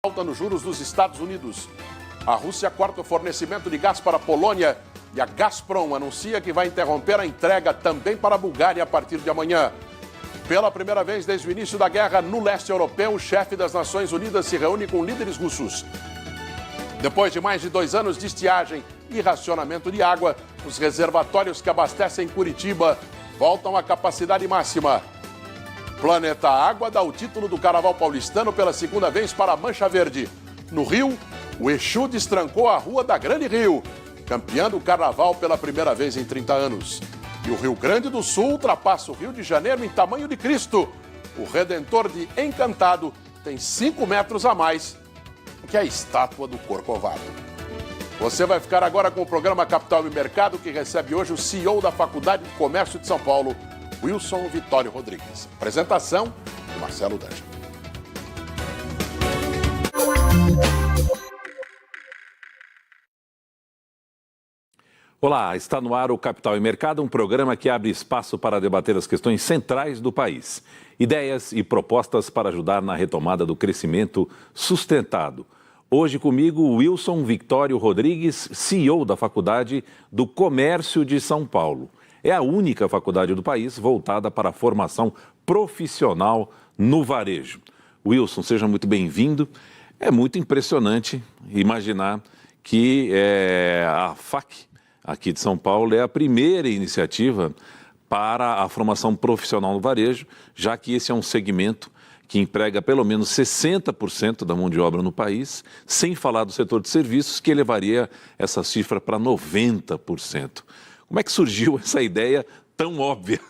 alta nos juros dos Estados Unidos. A Rússia corta o fornecimento de gás para a Polônia e a Gazprom anuncia que vai interromper a entrega também para a Bulgária a partir de amanhã. Pela primeira vez desde o início da guerra no leste europeu, o chefe das Nações Unidas se reúne com líderes russos. Depois de mais de 2 anos de estiagem e racionamento de água, os reservatórios que abastecem Curitiba voltam à capacidade máxima. Planeta Água dá o título do Carnaval paulistano pela segunda vez para a Mancha Verde. No Rio, o Exu destrancou a Rua da Grande Rio, campeão do Carnaval pela primeira vez em 30 anos. E o Rio Grande do Sul ultrapassa o Rio de Janeiro em tamanho de Cristo. O Redentor de Encantado tem 5 metros a mais que a estátua do Corcovado. Você vai ficar agora com o programa Capital e Mercado, que recebe hoje o CEO da Faculdade de Comércio de São Paulo, Wilson Vitório Rodrigues. Apresentação de Marcelo D'Angelo. Olá, está no ar o Capital e Mercado, um programa que abre espaço para debater as questões centrais do país. Ideias e propostas para ajudar na retomada do crescimento sustentado. Hoje comigo, Wilson Vitório Rodrigues, CEO da Faculdade do Comércio de São Paulo. É a única faculdade do país voltada para a formação profissional no varejo. Wilson, seja muito bem-vindo. É muito impressionante imaginar que a FAC aqui de São Paulo é a primeira iniciativa para a formação profissional no varejo, já que esse é um segmento que emprega pelo menos 60% da mão de obra no país, sem falar do setor de serviços, que elevaria essa cifra para 90%. Como é que surgiu essa ideia tão óbvia?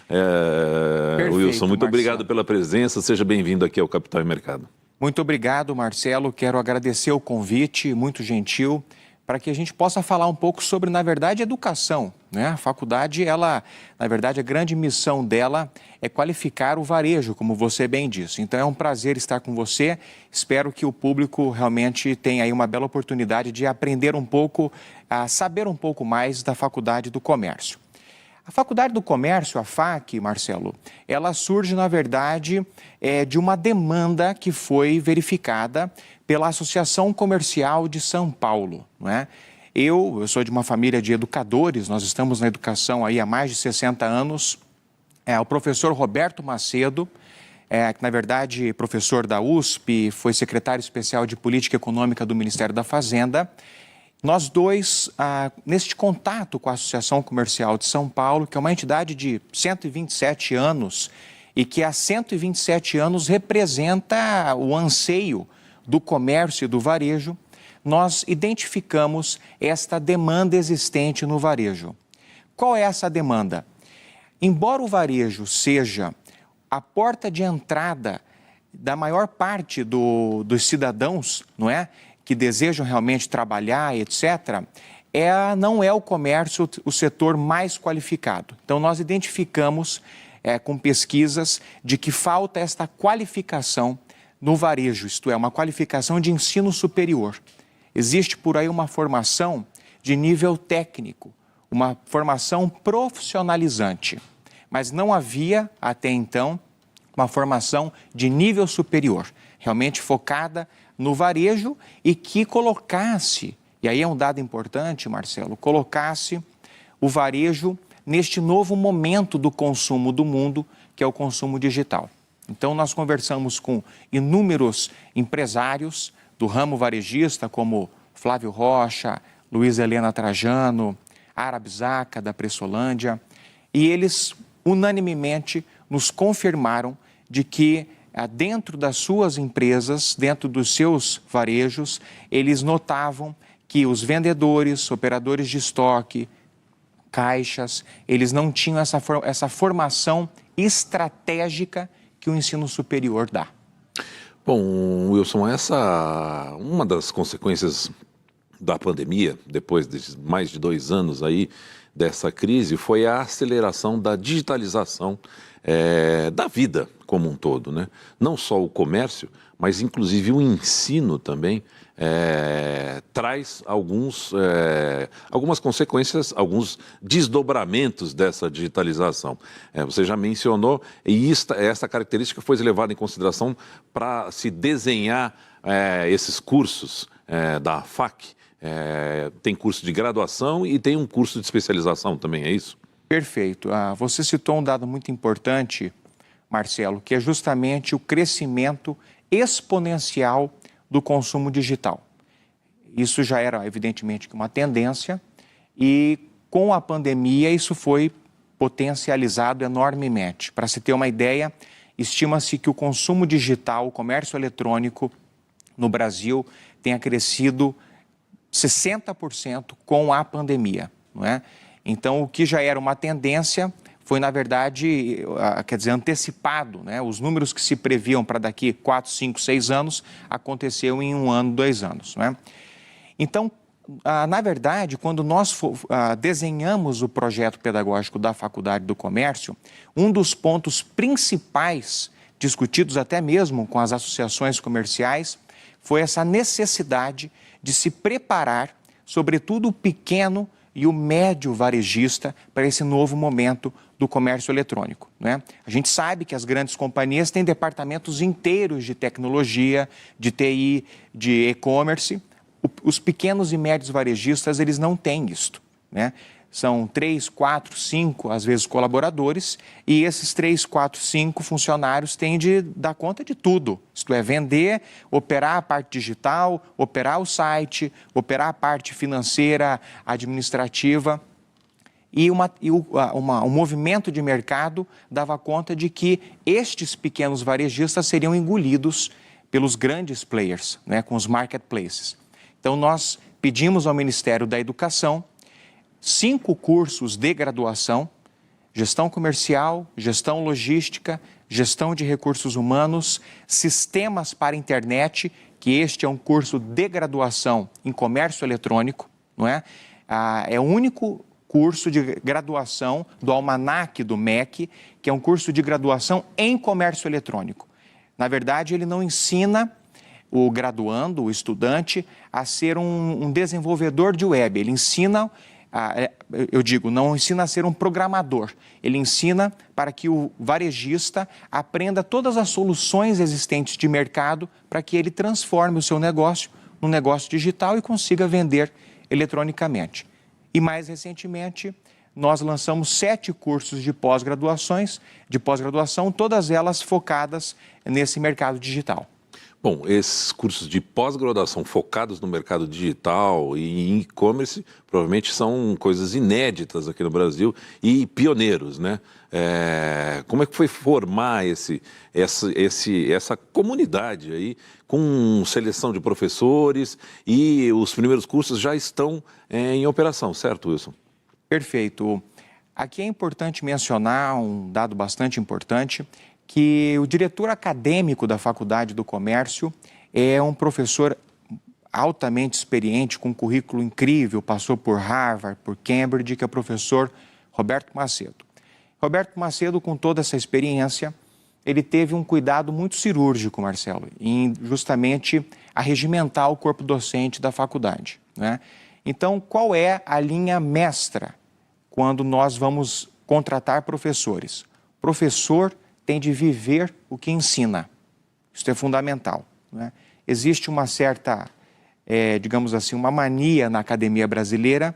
Perfeito, Wilson, muito Marcelo. obrigado pela presença, seja bem-vindo aqui ao Capital e Mercado. Muito obrigado, Marcelo. Quero agradecer o convite, muito gentil, para que a gente possa falar um pouco sobre, na verdade, educação, né? A faculdade, ela, na verdade, a grande missão dela é qualificar o varejo, como você bem disse. Então, é um prazer estar com você. Espero que o público realmente tenha aí uma bela oportunidade de aprender um pouco, a saber um pouco mais da Faculdade do Comércio. A Faculdade do Comércio, a FAC, Marcelo, ela surge, na verdade, de uma demanda que foi verificada pela Associação Comercial de São Paulo, não é? Eu sou de uma família de educadores, nós estamos na educação aí há mais de 60 anos. O professor Roberto Macedo, que na verdade é professor da USP, foi secretário especial de Política Econômica do Ministério da Fazenda. Nós dois, neste contato com a Associação Comercial de São Paulo, que é uma entidade de 127 anos e que há 127 anos representa o anseio do comércio e do varejo, nós identificamos esta demanda existente no varejo. Qual é essa demanda? Embora o varejo seja a porta de entrada da maior parte dos cidadãos, não é? Que desejam realmente trabalhar, etc., não é o comércio o setor mais qualificado. Então, nós identificamos com pesquisas de que falta esta qualificação no varejo, isto é, uma qualificação de ensino superior. Existe por aí uma formação de nível técnico, uma formação profissionalizante, mas não havia, até então, uma formação de nível superior, realmente focada no varejo e que colocasse, e aí é um dado importante, Marcelo, colocasse o varejo neste novo momento do consumo do mundo, que é o consumo digital. Então, nós conversamos com inúmeros empresários do ramo varejista, como Flávio Rocha, Luiz Helena Trajano, Árabe Zaca, da Pressolândia, e eles unanimemente nos confirmaram de que dentro das suas empresas, dentro dos seus varejos, eles notavam que os vendedores, operadores de estoque, caixas, eles não tinham essa formação estratégica que o ensino superior dá. Bom, Wilson, uma das consequências da pandemia, depois de mais de 2 anos aí dessa crise, foi a aceleração da digitalização da vida como um todo, né? Não só o comércio, mas inclusive o ensino também traz algumas consequências, alguns desdobramentos dessa digitalização. Você já mencionou, e essa característica foi levada em consideração para se desenhar esses cursos da FAC? Tem curso de graduação e tem um curso de especialização também, é isso? Perfeito. Você citou um dado muito importante, Marcelo, que é justamente o crescimento exponencial do consumo digital. Isso já era, evidentemente, uma tendência e, com a pandemia, isso foi potencializado enormemente. Para se ter uma ideia, estima-se que o consumo digital, o comércio eletrônico no Brasil tenha crescido 60% com a pandemia, não é? Então, o que já era uma tendência foi, na verdade, antecipado, né? Os números que se previam para daqui 4, 5, 6 anos aconteceu em 1 ano, 2 anos, não é? Então, na verdade, quando nós desenhamos o projeto pedagógico da Faculdade do Comércio, um dos pontos principais discutidos até mesmo com as associações comerciais foi essa necessidade de se preparar, sobretudo o pequeno e o médio varejista, para esse novo momento do comércio eletrônico, né? A gente sabe que as grandes companhias têm departamentos inteiros de tecnologia, de TI, de e-commerce. Os pequenos e médios varejistas, eles não têm isto, né? São 3, 4, 5, às vezes, colaboradores, e esses 3, 4, 5 funcionários têm de dar conta de tudo. Isto é, vender, operar a parte digital, operar o site, operar a parte financeira, administrativa. E um movimento de mercado dava conta de que estes pequenos varejistas seriam engolidos pelos grandes players, né, com os marketplaces. Então, nós pedimos ao Ministério da Educação 5 cursos de graduação: gestão comercial, gestão logística, gestão de recursos humanos, sistemas para internet, que este é um curso de graduação em comércio eletrônico, não é? É o único curso de graduação do almanaque do MEC, que é um curso de graduação em comércio eletrônico. Na verdade, ele não ensina o graduando, o estudante, a ser um desenvolvedor de web. Ele ensina, não ensina a ser um programador. Ele ensina para que o varejista aprenda todas as soluções existentes de mercado para que ele transforme o seu negócio num negócio digital e consiga vender eletronicamente. E mais recentemente, nós lançamos 7 cursos de pós-graduação, todas elas focadas nesse mercado digital. Bom, esses cursos de pós-graduação focados no mercado digital e em e-commerce provavelmente são coisas inéditas aqui no Brasil e pioneiros, né? Como é que foi formar essa comunidade aí com seleção de professores, e os primeiros cursos já estão em operação, certo, Wilson? Perfeito. Aqui é importante mencionar um dado bastante importante, que o diretor acadêmico da Faculdade do Comércio é um professor altamente experiente, com um currículo incrível, passou por Harvard, por Cambridge, que é o professor Roberto Macedo. Roberto Macedo, com toda essa experiência, ele teve um cuidado muito cirúrgico, Marcelo, em justamente arregimentar o corpo docente da faculdade, né? Então, qual é a linha mestra quando nós vamos contratar professores? Professor tem de viver o que ensina. Isso é fundamental, né? Existe uma certa, digamos assim, uma mania na academia brasileira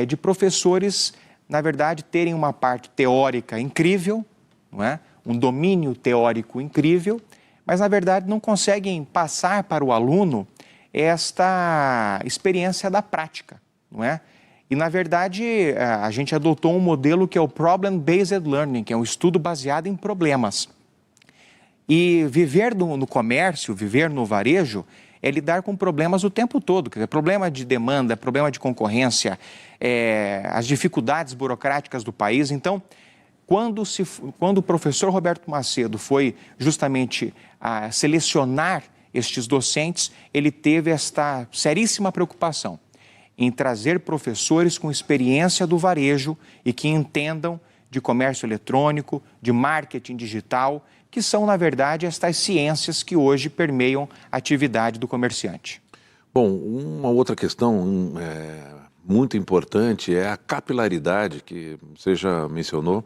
de professores, na verdade, terem uma parte teórica incrível, não é? Um domínio teórico incrível, mas, na verdade, não conseguem passar para o aluno esta experiência da prática, não é? E, na verdade, a gente adotou um modelo que é o Problem-Based Learning, que é um estudo baseado em problemas. E viver no comércio, viver no varejo, é lidar com problemas o tempo todo. Quer dizer, problema de demanda, problema de concorrência, as dificuldades burocráticas do país. Então, quando o professor Roberto Macedo foi justamente selecionar estes docentes, ele teve esta seríssima preocupação em trazer professores com experiência do varejo e que entendam de comércio eletrônico, de marketing digital, que são, na verdade, estas ciências que hoje permeiam a atividade do comerciante. Bom, uma outra questão muito importante é a capilaridade, que você já mencionou,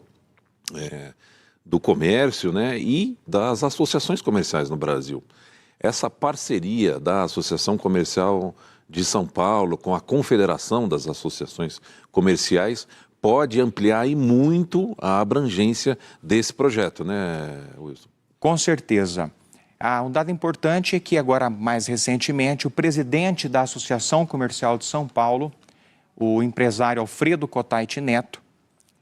do comércio, né, e das associações comerciais no Brasil. essa parceria da Associação Comercial de São Paulo com a Confederação das Associações Comerciais pode ampliar e muito a abrangência desse projeto, né, Wilson? Com certeza. Um dado importante é que agora, mais recentemente, o presidente da Associação Comercial de São Paulo, o empresário Alfredo Cotait Neto,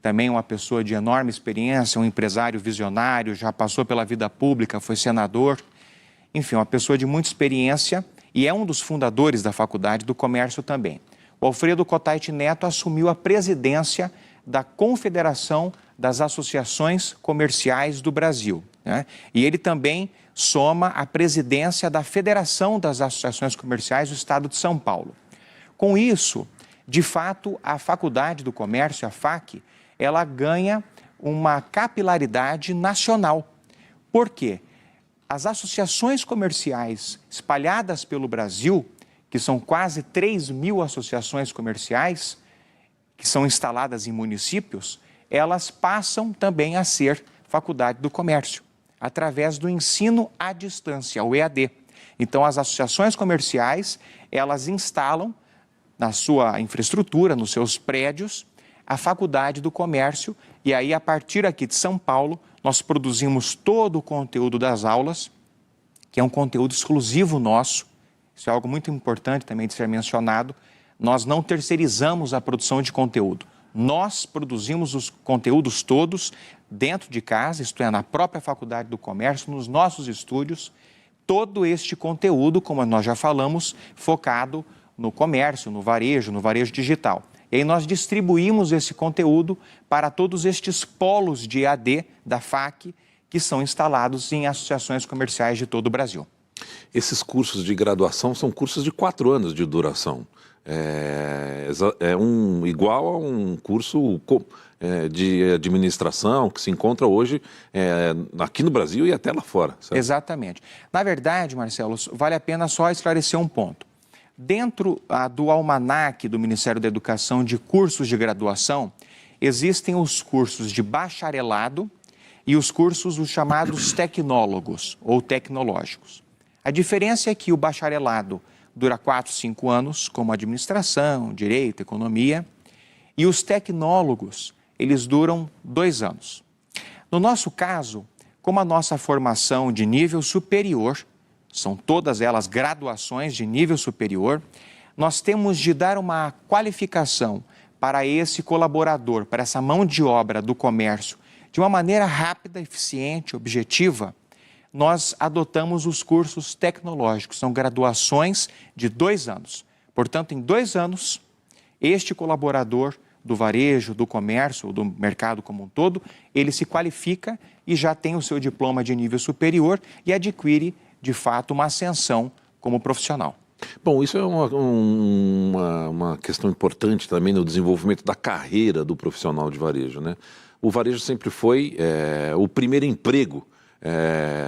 também uma pessoa de enorme experiência, um empresário visionário, já passou pela vida pública, foi senador, enfim, uma pessoa de muita experiência e é um dos fundadores da Faculdade do Comércio também. O Alfredo Cotait Neto assumiu a presidência da Confederação das Associações Comerciais do Brasil, né? E ele também soma a presidência da Federação das Associações Comerciais do Estado de São Paulo. Com isso, de fato, a Faculdade do Comércio, a FAC, ela ganha uma capilaridade nacional. Por quê? As associações comerciais espalhadas pelo Brasil, que são quase 3.000 associações comerciais, que são instaladas em municípios, elas passam também a ser Faculdade do Comércio, através do ensino à distância, o EAD. Então, as associações comerciais, elas instalam na sua infraestrutura, nos seus prédios, a Faculdade do Comércio, e aí, a partir aqui de São Paulo, nós produzimos todo o conteúdo das aulas, que é um conteúdo exclusivo nosso. Isso é algo muito importante também de ser mencionado. Nós não terceirizamos a produção de conteúdo. Nós produzimos os conteúdos todos dentro de casa, isto é, na própria Faculdade do Comércio, nos nossos estúdios, todo este conteúdo, como nós já falamos, focado no comércio, no varejo digital. E aí nós distribuímos esse conteúdo para todos estes polos de EAD da FAC, que são instalados em associações comerciais de todo o Brasil. Esses cursos de graduação são cursos de 4 anos de duração. Igual a um curso de administração que se encontra hoje aqui no Brasil e até lá fora. Certo? Exatamente. Na verdade, Marcelo, vale a pena só esclarecer um ponto. Dentro do almanaque do Ministério da Educação de cursos de graduação, existem os cursos de bacharelado e os cursos os chamados tecnólogos ou tecnológicos. A diferença é que o bacharelado dura 4, 5 anos, como administração, direito, economia, e os tecnólogos, eles duram 2 anos. No nosso caso, como a nossa formação de nível superior, são todas elas graduações de nível superior, nós temos de dar uma qualificação para esse colaborador, para essa mão de obra do comércio, de uma maneira rápida, eficiente, objetiva. Nós adotamos os cursos tecnológicos, são graduações de 2 anos. Portanto, em 2 anos, este colaborador do varejo, do comércio, do mercado como um todo, ele se qualifica e já tem o seu diploma de nível superior e adquire, de fato, uma ascensão como profissional. Bom, isso é uma questão importante também no desenvolvimento da carreira do profissional de varejo, né? O varejo sempre foi o primeiro emprego.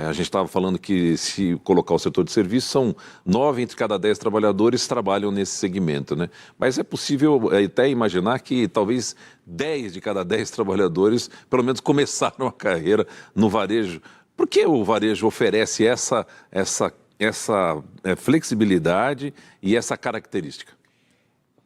A gente estava falando que, se colocar o setor de serviço, são 9 entre cada 10 trabalhadores trabalham nesse segmento, né? Mas é possível até imaginar que talvez 10 de cada 10 trabalhadores, pelo menos, começaram a carreira no varejo. Por que o varejo oferece essa flexibilidade e essa característica?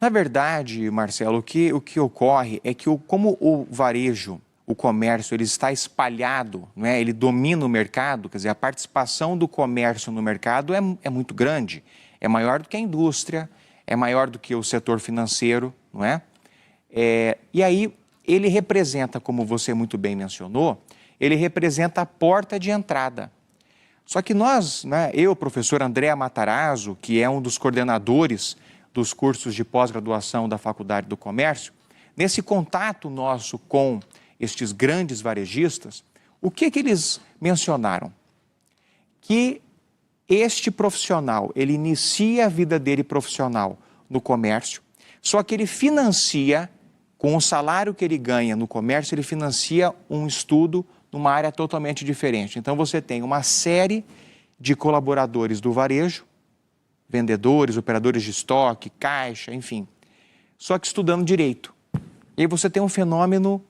Na verdade, Marcelo, o que ocorre é que como o varejo, o comércio, ele está espalhado, não é? Ele domina o mercado, quer dizer, a participação do comércio no mercado é muito grande, é maior do que a indústria, é maior do que o setor financeiro, não é? E aí ele representa, como você muito bem mencionou, ele representa a porta de entrada. Só que nós, né, eu, professor André Matarazzo, que é um dos coordenadores dos cursos de pós-graduação da Faculdade do Comércio, nesse contato nosso com estes grandes varejistas, o que eles mencionaram? Que este profissional, ele inicia a vida dele profissional no comércio, só que ele financia, com o salário que ele ganha no comércio, ele financia um estudo numa área totalmente diferente. Então, você tem uma série de colaboradores do varejo, vendedores, operadores de estoque, caixa, enfim, só que estudando direito. E aí você tem um fenômeno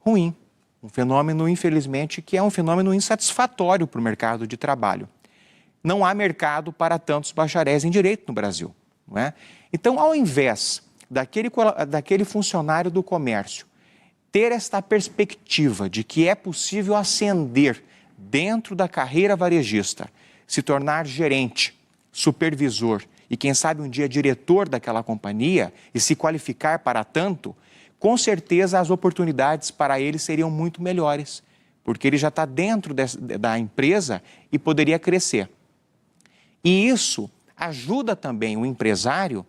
ruim, um fenômeno, infelizmente, que é um fenômeno insatisfatório para o mercado de trabalho. não há mercado para tantos bacharéis em direito no Brasil, não é? Então, ao invés daquele funcionário do comércio ter esta perspectiva de que é possível ascender dentro da carreira varejista, se tornar gerente, supervisor e, quem sabe, um dia diretor daquela companhia e se qualificar para tanto, com certeza as oportunidades para ele seriam muito melhores, porque ele já está dentro da empresa e poderia crescer. E isso ajuda também o empresário,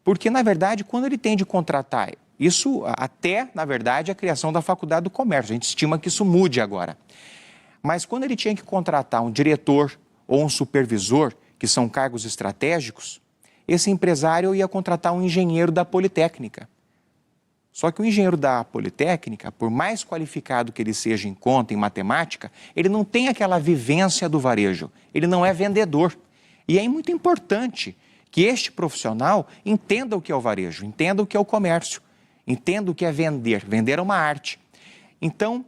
porque, na verdade, quando ele tem de contratar, isso até, na verdade, a criação da Faculdade do Comércio, a gente estima que isso mude agora. Mas quando ele tinha que contratar um diretor ou um supervisor, que são cargos estratégicos, esse empresário ia contratar um engenheiro da Politécnica. Só que o engenheiro da Politécnica, por mais qualificado que ele seja em conta, em matemática, ele não tem aquela vivência do varejo, ele não é vendedor. E é muito importante que este profissional entenda o que é o varejo, entenda o que é o comércio, entenda o que é vender. Vender é uma arte. Então,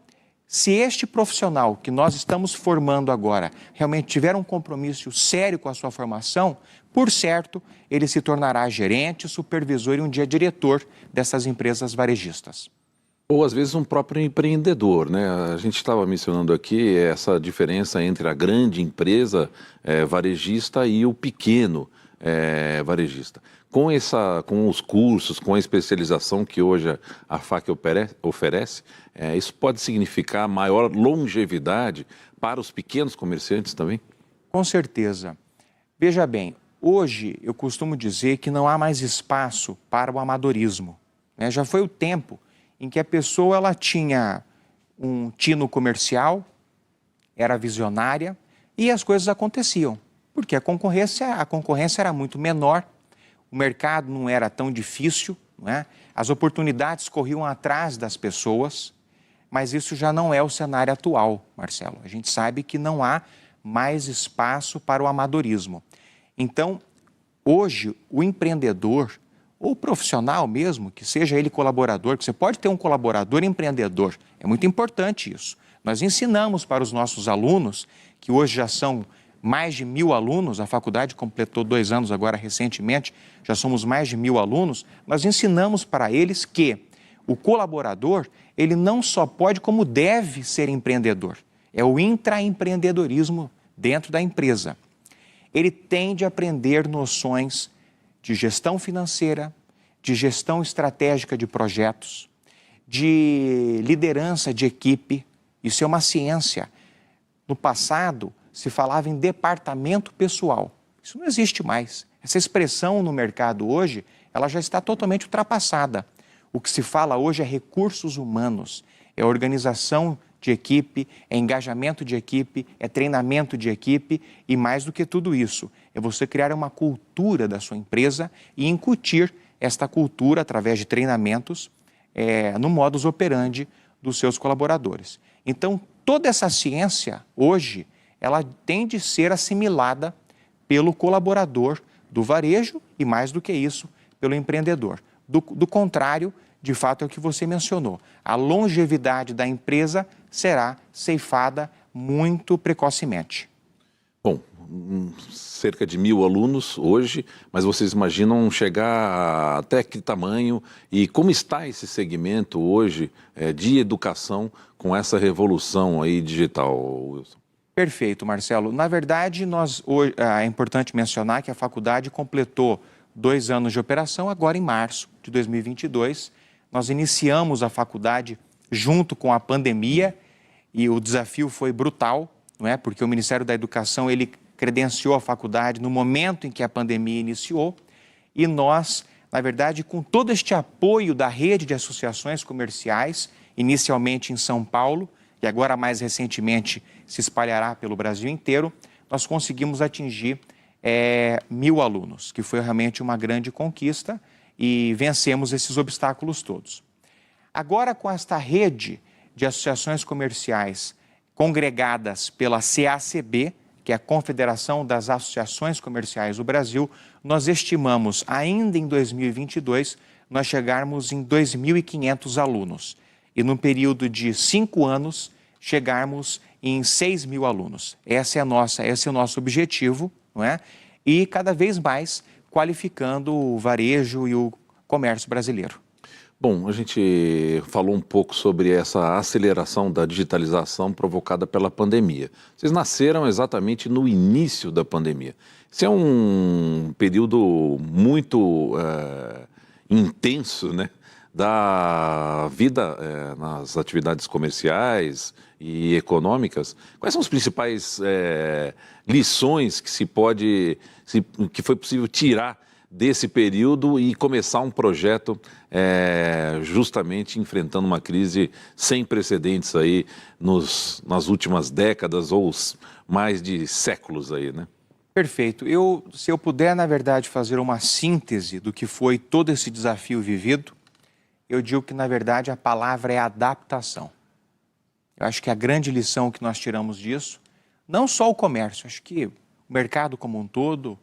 se este profissional que nós estamos formando agora realmente tiver um compromisso sério com a sua formação, por certo, ele se tornará gerente, supervisor e um dia diretor dessas empresas varejistas. Ou às vezes um próprio empreendedor, né? A gente estava mencionando aqui essa diferença entre a grande empresa varejista e o pequeno varejista. Com os cursos, com a especialização que hoje a FAC oferece, isso pode significar maior longevidade para os pequenos comerciantes também? Com certeza. Veja bem, hoje eu costumo dizer que não há mais espaço para o amadorismo, né? Já foi o tempo em que a pessoa ela tinha um tino comercial, era visionária e as coisas aconteciam, porque a concorrência era muito menor, o mercado não era tão difícil, não é? As oportunidades corriam atrás das pessoas, mas isso já não é o cenário atual, Marcelo. A gente sabe que não há mais espaço para o amadorismo. Então, hoje, o empreendedor, ou profissional mesmo, que seja ele colaborador, que você pode ter um colaborador empreendedor, é muito importante isso. Nós ensinamos para os nossos alunos, que hoje já são mais de 1.000 alunos, a faculdade completou 2 anos agora recentemente, já somos mais de 1.000 alunos, nós ensinamos para eles que o colaborador, ele não só pode, como deve ser empreendedor. É o intraempreendedorismo dentro da empresa. Ele tem de aprender noções de gestão financeira, de gestão estratégica de projetos, de liderança de equipe. Isso é uma ciência. No passado, se falava em departamento pessoal. Isso não existe mais. Essa expressão no mercado hoje, ela já está totalmente ultrapassada. O que se fala hoje é recursos humanos, é organização de equipe, é engajamento de equipe, é treinamento de equipe e, mais do que tudo isso, é você criar uma cultura da sua empresa e incutir esta cultura através de treinamentos no modus operandi dos seus colaboradores. Então, toda essa ciência, hoje, ela tem de ser assimilada pelo colaborador do varejo e, mais do que isso, pelo empreendedor. Do contrário, de fato, é o que você mencionou. A longevidade da empresa será ceifada muito precocemente. Bom, cerca de 1.000 alunos hoje, mas vocês imaginam chegar até que tamanho e como está esse segmento hoje de educação com essa revolução aí digital, Wilson? Perfeito, Marcelo. Na verdade, hoje, é importante mencionar que a faculdade completou 2 anos de operação agora em março de 2022. Nós iniciamos a faculdade junto com a pandemia e o desafio foi brutal, não é? Porque o Ministério da Educação ele credenciou a faculdade no momento em que a pandemia iniciou e nós, na verdade, com todo este apoio da rede de associações comerciais, inicialmente em São Paulo e agora mais recentemente se espalhará pelo Brasil inteiro, nós conseguimos atingir 1.000 alunos, que foi realmente uma grande conquista e vencemos esses obstáculos todos. Agora, com esta rede de associações comerciais congregadas pela CACB, que é a Confederação das Associações Comerciais do Brasil, nós estimamos, ainda em 2022, nós chegarmos em 2.500 alunos. E num período de 5 anos, chegarmos em 6.000 alunos. Esse é o nosso objetivo. não é? E cada vez mais qualificando o varejo e o comércio brasileiro. Bom, a gente falou um pouco sobre essa aceleração da digitalização provocada pela pandemia. Vocês nasceram exatamente no início da pandemia. Esse é um período muito intenso, né, da vida nas atividades comerciais e econômicas. Quais são as principais lições que foi possível tirar desse período e começar um projeto justamente enfrentando uma crise sem precedentes aí nas últimas décadas ou mais de séculos aí, né? Perfeito. Se eu puder, na verdade, fazer uma síntese do que foi todo esse desafio vivido, eu digo que, na verdade, a palavra é adaptação. Eu acho que a grande lição que nós tiramos disso, não só o comércio, acho que o mercado como um todo, o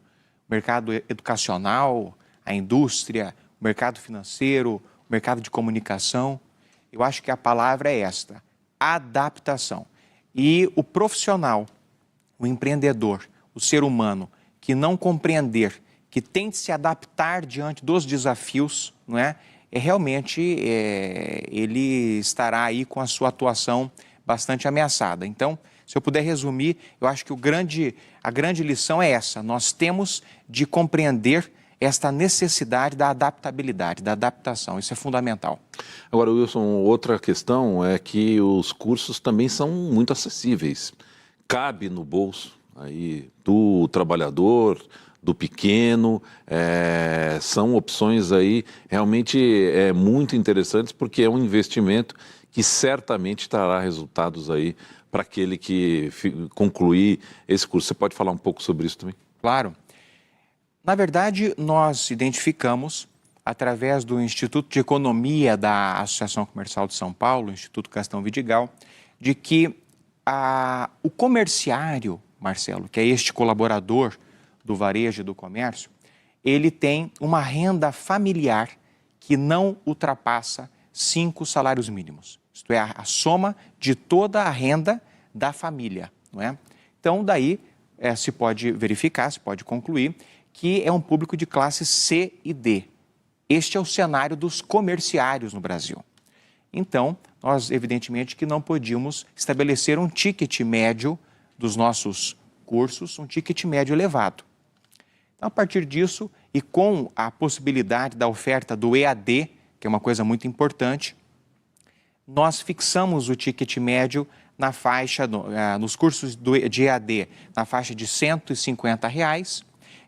mercado educacional, a indústria, o mercado financeiro, o mercado de comunicação, eu acho que a palavra é esta, adaptação. E o profissional, o empreendedor, o ser humano, que não compreender, que tente se adaptar diante dos desafios, não é? Realmente ele estará aí com a sua atuação bastante ameaçada. Então, se eu puder resumir, eu acho que a grande lição é essa. Nós temos de compreender esta necessidade da adaptabilidade, da adaptação. Isso é fundamental. Agora, Wilson, outra questão é que os cursos também são muito acessíveis. Cabe no bolso aí do trabalhador, do pequeno, são opções aí realmente muito interessantes, porque é um investimento que certamente trará resultados aí para aquele que concluir esse curso. Você pode falar um pouco sobre isso também? Claro. Na verdade, nós identificamos, através do Instituto de Economia da Associação Comercial de São Paulo, Instituto Castão Vidigal, de que o comerciário, Marcelo, que é este colaborador do varejo e do comércio, ele tem uma renda familiar que não ultrapassa 5 salários mínimos. Isto é, a soma de toda a renda da família, não é? Então, daí se pode verificar, se pode concluir que é um público de classe C e D. Este é o cenário dos comerciários no Brasil. Então, nós, evidentemente, que não podíamos estabelecer um ticket médio dos nossos cursos, um ticket médio elevado. Então, a partir disso, e com a possibilidade da oferta do EAD, que é uma coisa muito importante, nós fixamos o ticket médio na faixa, nos cursos de EAD, na faixa de R$ 150,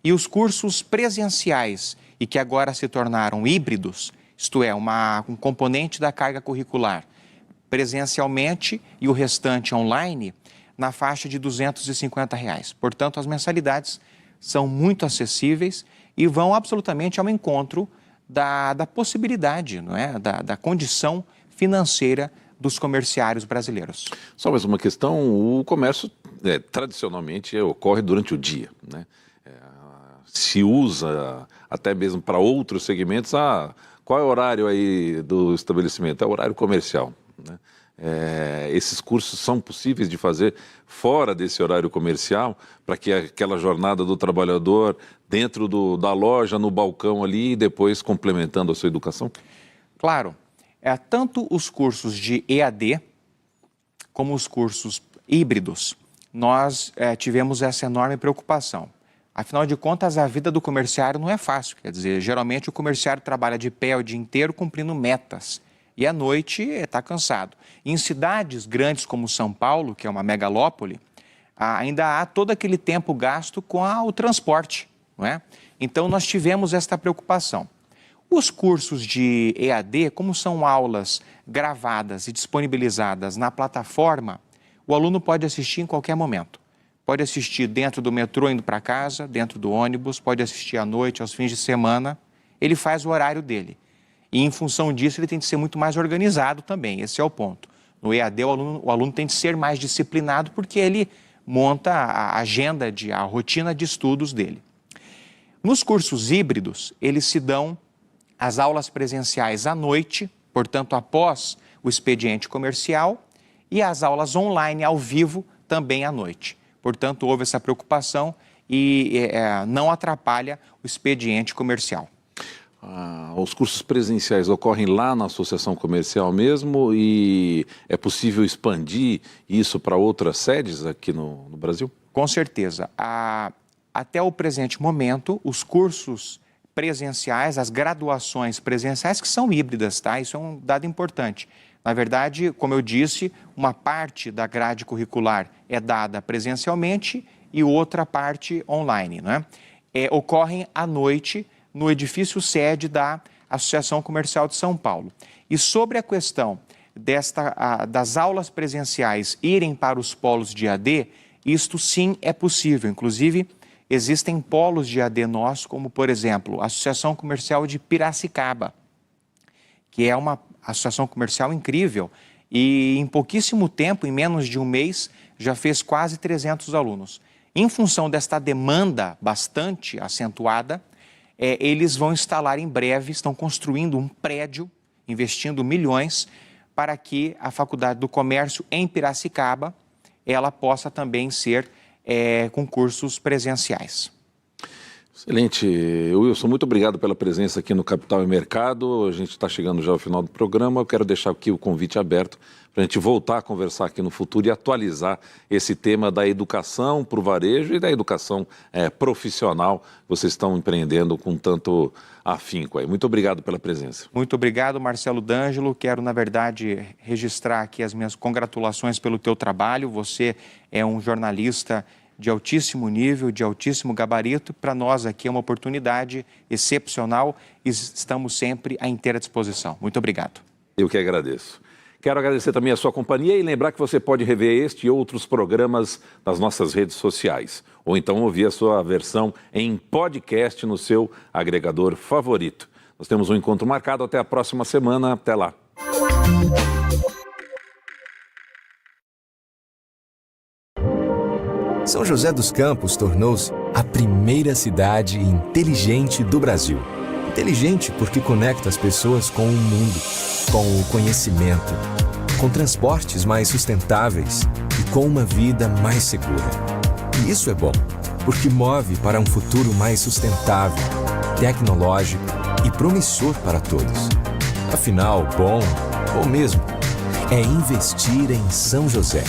e os cursos presenciais, e que agora se tornaram híbridos, isto é, um componente da carga curricular presencialmente e o restante online, na faixa de R$ 250. Portanto, as mensalidades são muito acessíveis e vão absolutamente ao encontro da possibilidade, não é? da condição financeira dos comerciários brasileiros. Só mais uma questão, o comércio tradicionalmente ocorre durante o dia, né? Se usa até mesmo para outros segmentos, qual é o horário aí do estabelecimento? É o horário comercial, né? Esses cursos são possíveis de fazer fora desse horário comercial, para que aquela jornada do trabalhador dentro da loja, no balcão ali, e depois complementando a sua educação? Claro. Tanto os cursos de EAD, como os cursos híbridos, nós tivemos essa enorme preocupação. Afinal de contas, a vida do comerciário não é fácil. Quer dizer, geralmente o comerciário trabalha de pé o dia inteiro cumprindo metas. E à noite está cansado. Em cidades grandes como São Paulo, que é uma megalópole, ainda há todo aquele tempo gasto com o transporte, não é? Então, nós tivemos esta preocupação. Os cursos de EAD, como são aulas gravadas e disponibilizadas na plataforma, o aluno pode assistir em qualquer momento. Pode assistir dentro do metrô indo para casa, dentro do ônibus, pode assistir à noite, aos fins de semana. Ele faz o horário dele. E, em função disso, ele tem de ser muito mais organizado também. Esse é o ponto. No EAD, o aluno tem de ser mais disciplinado porque ele monta a agenda, a rotina de estudos dele. Nos cursos híbridos, eles se dão as aulas presenciais à noite, portanto, após o expediente comercial, e as aulas online ao vivo também à noite. Portanto, houve essa preocupação e não atrapalha o expediente comercial. Os cursos presenciais ocorrem lá na associação comercial mesmo e é possível expandir isso para outras sedes aqui no Brasil? Com certeza. Até o presente momento, os cursos presenciais, as graduações presenciais que são híbridas, tá? Isso é um dado importante. Na verdade, como eu disse, uma parte da grade curricular é dada presencialmente e outra parte online, né? Ocorrem à noite no edifício sede da Associação Comercial de São Paulo. E sobre a questão das aulas presenciais irem para os polos de AD, isto sim é possível. Inclusive, existem polos de AD nossos, como, por exemplo, a Associação Comercial de Piracicaba, que é uma associação comercial incrível e em pouquíssimo tempo, em menos de um mês, já fez quase 300 alunos. Em função desta demanda bastante acentuada, eles vão instalar em breve, estão construindo um prédio, investindo milhões, para que a Faculdade do Comércio em Piracicaba, ela possa também ser com cursos presenciais. Excelente. Wilson, muito obrigado pela presença aqui no Capital e Mercado. A gente está chegando já ao final do programa. Eu quero deixar aqui o convite aberto para a gente voltar a conversar aqui no futuro e atualizar esse tema da educação para o varejo e da educação profissional que vocês estão empreendendo com tanto afinco aí. Muito obrigado pela presença. Muito obrigado, Marcelo D'Angelo. Quero, na verdade, registrar aqui as minhas congratulações pelo teu trabalho. Você é um jornalista de altíssimo nível, de altíssimo gabarito. Para nós aqui é uma oportunidade excepcional e estamos sempre à inteira disposição. Muito obrigado. Eu que agradeço. Quero agradecer também a sua companhia e lembrar que você pode rever este e outros programas nas nossas redes sociais, ou então ouvir a sua versão em podcast no seu agregador favorito. Nós temos um encontro marcado até a próxima semana. Até lá. São José dos Campos tornou-se a primeira cidade inteligente do Brasil. Inteligente porque conecta as pessoas com o mundo, com o conhecimento, com transportes mais sustentáveis e com uma vida mais segura. E isso é bom, porque move para um futuro mais sustentável, tecnológico e promissor para todos. Afinal, bom mesmo, é investir em São José.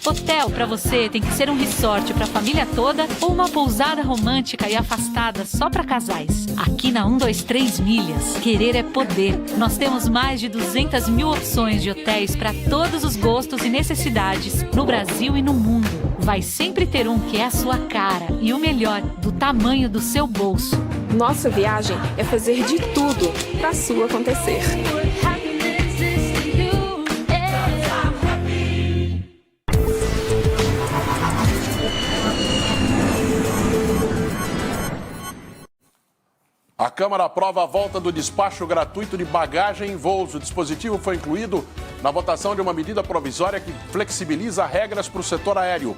Hotel para você tem que ser um resort para a família toda ou uma pousada romântica e afastada só para casais. Aqui na 123 Milhas, querer é poder. Nós temos mais de 200 mil opções de hotéis para todos os gostos e necessidades no Brasil e no mundo. Vai sempre ter um que é a sua cara e o melhor, do tamanho do seu bolso. Nossa viagem é fazer de tudo para a sua acontecer. A Câmara aprova a volta do despacho gratuito de bagagem em voos. O dispositivo foi incluído na votação de uma medida provisória que flexibiliza regras para o setor aéreo.